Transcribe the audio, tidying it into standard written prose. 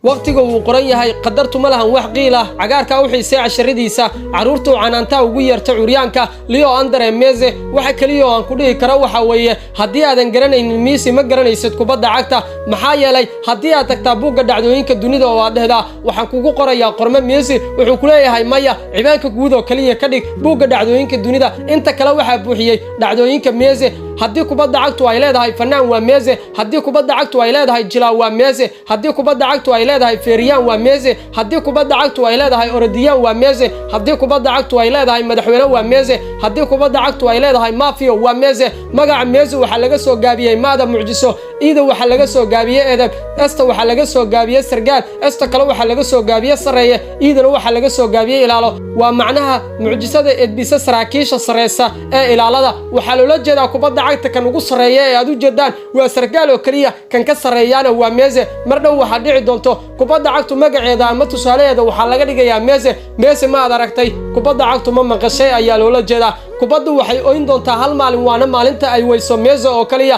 waqtiga uu qoran yahay qadartu ma lahan wax qiil ah cagaarka u xiisay casharadiisa caruurtu canaanta ugu yeerta curyaanka Leo Andre Messi waxa kaliya oo aan ku dhihi karo waxa weeye haddii aadan garanaynin Messi ma garanaysid kubadda cagta maxaa yeelay haddii aad tagtaa buugga dhacdooyinka dunida oo aad dhahdaa waxaan kugu qorayaa qormo Messi wuxuu ku leeyahay maya cibaanka guud oo kaliya ka dhig buugga dhacdooyinka dunida inta kale waxa buuxiyay dhacdooyinka Messi haddii kubadda cagtu ay leedahay fanaan waa Messi haddii kubadda cagtu ay leedahay jilaa waa Messi haddii kubadda cagtu ay leedahay feeriyaan waa Messi haddii kubadda cagtu ay leedahay orodiyaan waa Messi haddii kubadda cagtu ay leedahay madaxweyne waa Messi haddii kubadda cagtu ay leedahay mafia waa Messi magaca Messi waxa laga soo gaabiyay maada mucjiso ida waxa laga soo gaabiyay edeb esta waxa laga soo gaabiyay sargaal esta kale waxa laga soo gaabiyay sareeye idana waxa laga soo gaabiyay ilaalo waa macnaha mucjisada edbisa saraakiisha sareysa ee ilaalada waxa loo jeedaa kubadda cagta kan ugu sareeya ee aad u jeedaan waa sargaal oo kaliya kan ka sareeyana waa Messi mar dhow waxa dhici doonto kubadda cagtu magaceeda ama tusaaleeda waxa laga dhigayaa Messi ma aragtay kubadda cagtu ma maqashay ayaa loo jeedaa kubaddu waxay ooyin doontaa hal maalin waana maalinta ay weyso Messi oo kaliya